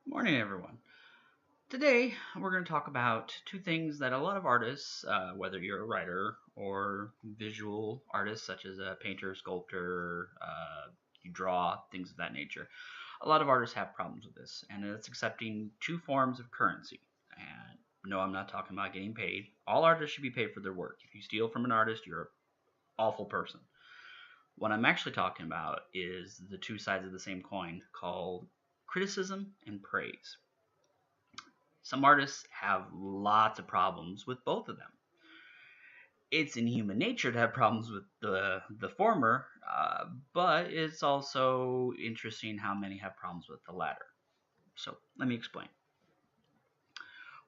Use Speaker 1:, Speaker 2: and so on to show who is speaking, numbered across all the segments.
Speaker 1: Morning, everyone. Today, we're going to talk about two things that a lot of artists, whether you're a writer or visual artist, such as a painter, sculptor, you draw, things of that nature, a lot of artists have problems with this, and it's accepting two forms of currency. And no, I'm not talking about getting paid. All artists should be paid for their work. If you steal from an artist, you're an awful person. What I'm actually talking about is the two sides of the same coin called criticism and praise. Some artists have lots of problems with both of them. It's in human nature to have problems with the former, but it's also interesting how many have problems with the latter. So let me explain.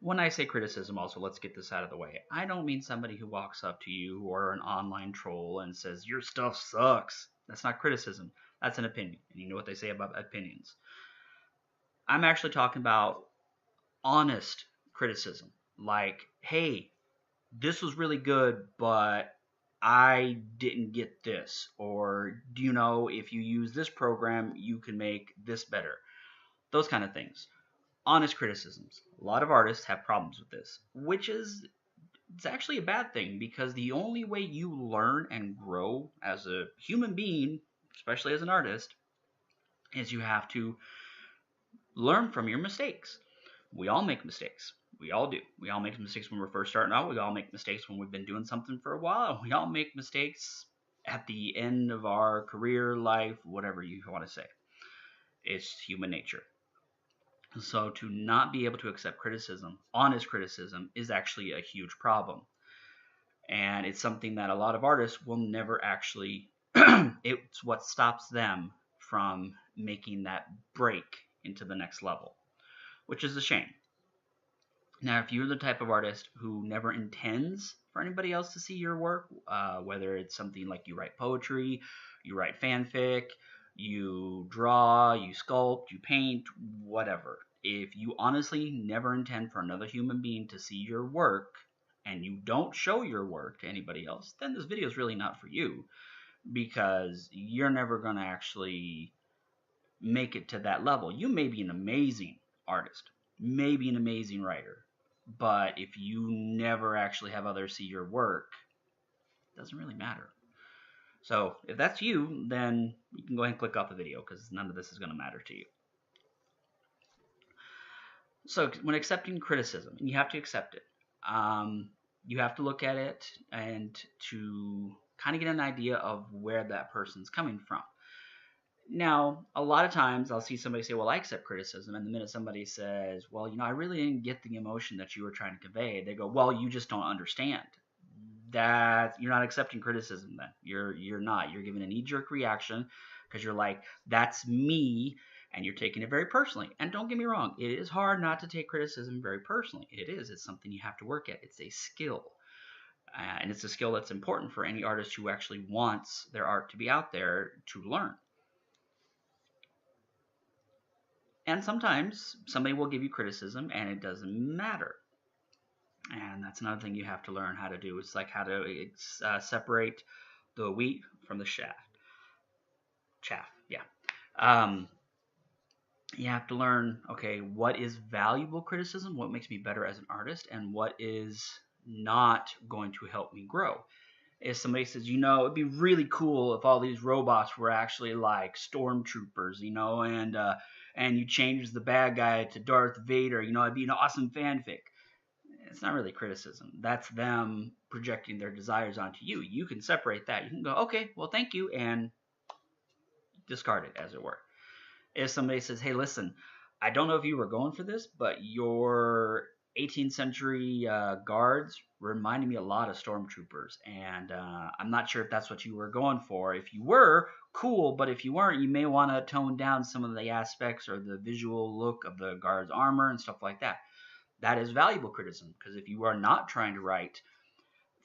Speaker 1: When I say criticism, also, let's get this out of the way. I don't mean somebody who walks up to you or an online troll and says, your stuff sucks. That's not criticism. That's an opinion. And you know what they say about opinions. I'm actually talking about honest criticism. Like, hey, this was really good, but I didn't get this. Or, do you know, if you use this program, you can make this better. Those kind of things. Honest criticisms. A lot of artists have problems with this, which is it's actually a bad thing because the only way you learn and grow as a human being, especially as an artist, is you have to learn from your mistakes. We all make mistakes. We all do. We all make mistakes when we're first starting out. We all make mistakes when we've been doing something for a while. We all make mistakes at the end of our career, life, whatever you want to say. It's human nature. So to not be able to accept criticism, honest criticism, is actually a huge problem. And it's something that a lot of artists will never actually, it's what stops them from making that break into the next level, which is a shame. Now, if you're the type of artist who never intends for anybody else to see your work, whether it's something like you write poetry, you write fanfic, you draw, you sculpt, you paint, whatever. If you honestly never intend for another human being to see your work and you don't show your work to anybody else, then this video is really not for you because you're never going to actually make it to that level. You may be an amazing artist, maybe an amazing writer, but if you never actually have others see your work, it doesn't really matter. So if that's you, then you can go ahead and click off the video because none of this is going to matter to you. So when accepting criticism, and you have to accept it, you have to look at it and to kind of get an idea of where that person's coming from. Now, a lot of times I'll see somebody say, well, I accept criticism. And the minute somebody says, well, I really didn't get the emotion that you were trying to convey, they go, well, you just don't understand. That you're not accepting criticism then. You're not. You're giving a knee-jerk reaction because you're like, that's me, and you're taking it very personally. And don't get me wrong, it is hard not to take criticism very personally. It is. It's something you have to work at. It's a skill. And it's a skill that's important for any artist who actually wants their art to be out there to learn. And sometimes somebody will give you criticism and it doesn't matter. And that's another thing you have to learn how to do. It's like how to separate the wheat from the chaff. Yeah. You have to learn, okay, what is valuable criticism, what makes me better as an artist, and what is not going to help me grow. If somebody says, it'd be really cool if all these robots were actually like stormtroopers, and you change the bad guy to Darth Vader, it'd be an awesome fanfic. It's not really criticism. That's them projecting their desires onto you. You can separate that. You can go, okay, well, thank you, and discard it, as it were. If somebody says, hey, listen, I don't know if you were going for this, but your 18th century guards reminded me a lot of stormtroopers, and I'm not sure if that's what you were going for. If you were, cool, but if you weren't, you may want to tone down some of the aspects or the visual look of the guard's armor and stuff like that. That is valuable criticism, because if you are not trying to write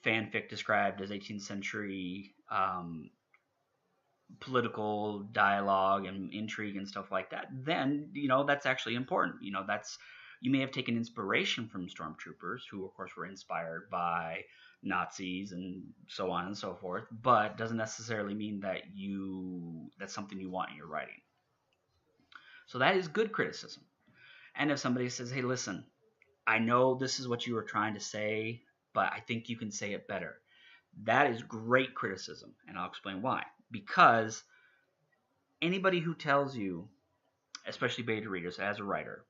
Speaker 1: fanfic described as 18th century political dialogue and intrigue and stuff like that, then that's actually important. You may have taken inspiration from stormtroopers, who of course were inspired by Nazis and so on and so forth, but doesn't necessarily mean that that's something you want in your writing. So that is good criticism. And if somebody says, hey, listen, I know this is what you were trying to say, but I think you can say it better. That is great criticism, and I'll explain why. Because anybody who tells you, especially beta readers as a writer,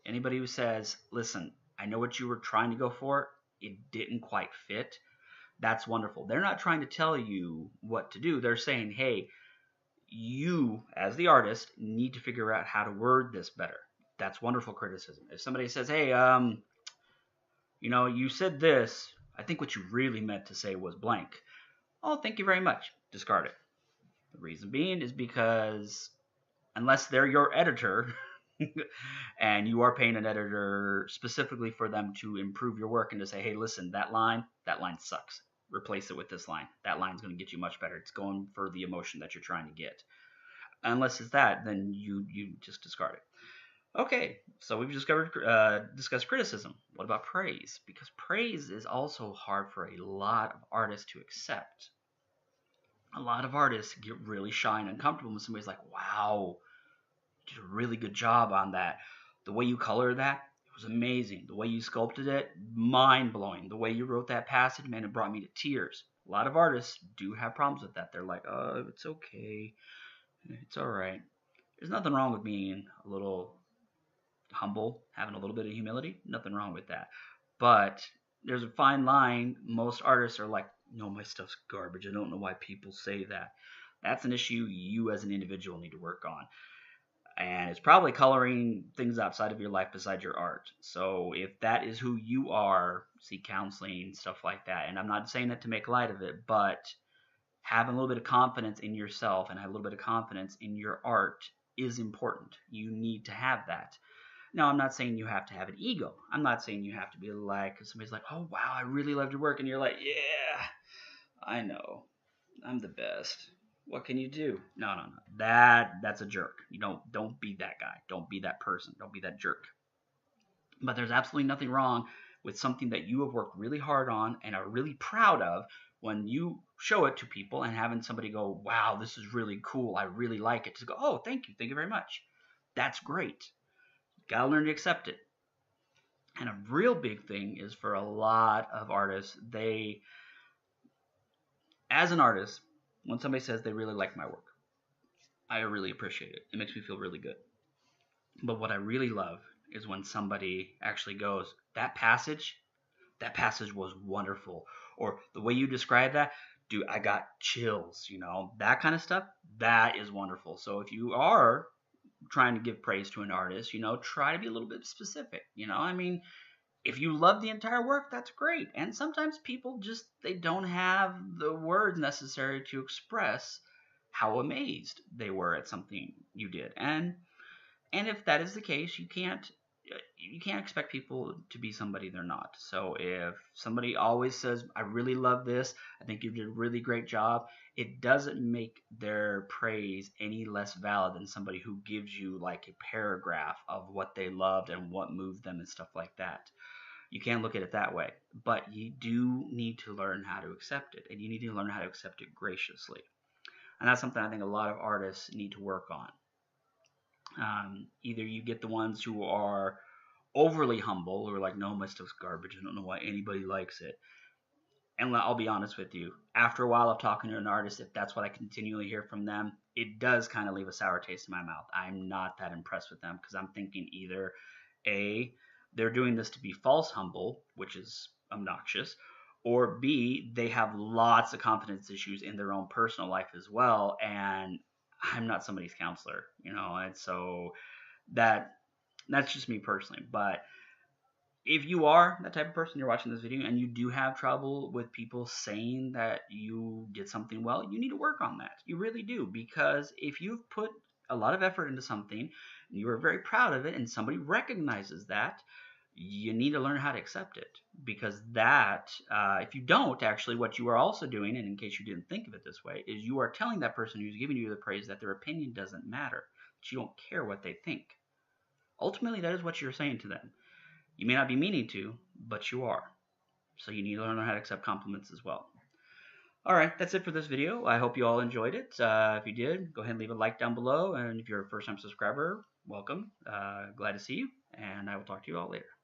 Speaker 1: anybody who says, listen, I know what you were trying to go for, it didn't quite fit, that's wonderful. They're not trying to tell you what to do. They're saying, hey, you, as the artist, need to figure out how to word this better. That's wonderful criticism. If somebody says, hey, you said this, I think what you really meant to say was blank. Oh, thank you very much. Discard it. The reason being is because unless they're your editor and you are paying an editor specifically for them to improve your work and to say, hey, listen, that line sucks. Replace it with this line. That line's going to get you much better. It's going for the emotion that you're trying to get. Unless it's that, then you just discard it. Okay, so we've discussed criticism. What about praise? Because praise is also hard for a lot of artists to accept. A lot of artists get really shy and uncomfortable when somebody's like, wow, you did a really good job on that. The way you colored that, it was amazing. The way you sculpted it, mind-blowing. The way you wrote that passage, man, it brought me to tears. A lot of artists do have problems with that. They're like, oh, it's okay. It's all right. There's nothing wrong with being a little humble, having a little bit of humility. Nothing wrong with that. But there's a fine line. Most artists are like, no, my stuff's garbage. I don't know why people say that. That's an issue you as an individual need to work on. And it's probably coloring things outside of your life besides your art. So if that is who you are, seek counseling, stuff like that. And I'm not saying that to make light of it, but having a little bit of confidence in yourself and have a little bit of confidence in your art is important. You need to have that. Now, I'm not saying you have to have an ego. I'm not saying you have to be like, somebody's like, oh, wow, I really loved your work. And you're like, yeah, I know. I'm the best. What can you do? No. That's a jerk. You don't be that guy. Don't be that person. Don't be that jerk. But there's absolutely nothing wrong with something that you have worked really hard on and are really proud of when you show it to people and having somebody go, wow, this is really cool. I really like it. To go, oh, thank you. Thank you very much. That's great. Gotta learn to accept it. And a real big thing is for a lot of artists, as an artist, when somebody says they really like my work, I really appreciate it. It makes me feel really good. But what I really love is when somebody actually goes, that passage was wonderful. Or the way you describe that, dude, I got chills, that kind of stuff, that is wonderful. So if you are trying to give praise to an artist, try to be a little bit specific. If you love the entire work, that's great. And sometimes people they don't have the words necessary to express how amazed they were at something you did. And if that is the case, you can't expect people to be somebody they're not. So if somebody always says, I really love this, I think you did a really great job, it doesn't make their praise any less valid than somebody who gives you like a paragraph of what they loved and what moved them and stuff like that. You can't look at it that way. But you do need to learn how to accept it, and you need to learn how to accept it graciously. And that's something I think a lot of artists need to work on. Either you get the ones who are overly humble, who are like, no, my stuff's garbage, I don't know why anybody likes it. And I'll be honest with you, after a while of talking to an artist, if that's what I continually hear from them, it does kind of leave a sour taste in my mouth. I'm not that impressed with them because I'm thinking either A, they're doing this to be false humble, which is obnoxious, or B, they have lots of confidence issues in their own personal life as well, and I'm not somebody's counselor, and so that's just me personally. But if you are that type of person, you're watching this video, and you do have trouble with people saying that you did something well, you need to work on that. You really do, because if you've put a lot of effort into something, and you are very proud of it, and somebody recognizes that, you need to learn how to accept it. Because if you don't, actually, what you are also doing, and in case you didn't think of it this way, is you are telling that person who's giving you the praise that their opinion doesn't matter, that you don't care what they think. Ultimately, that is what you're saying to them. You may not be meaning to, but you are. So you need to learn how to accept compliments as well. Alright, that's it for this video. I hope you all enjoyed it. If you did, go ahead and leave a like down below. And if you're a first-time subscriber, welcome. Glad to see you, and I will talk to you all later.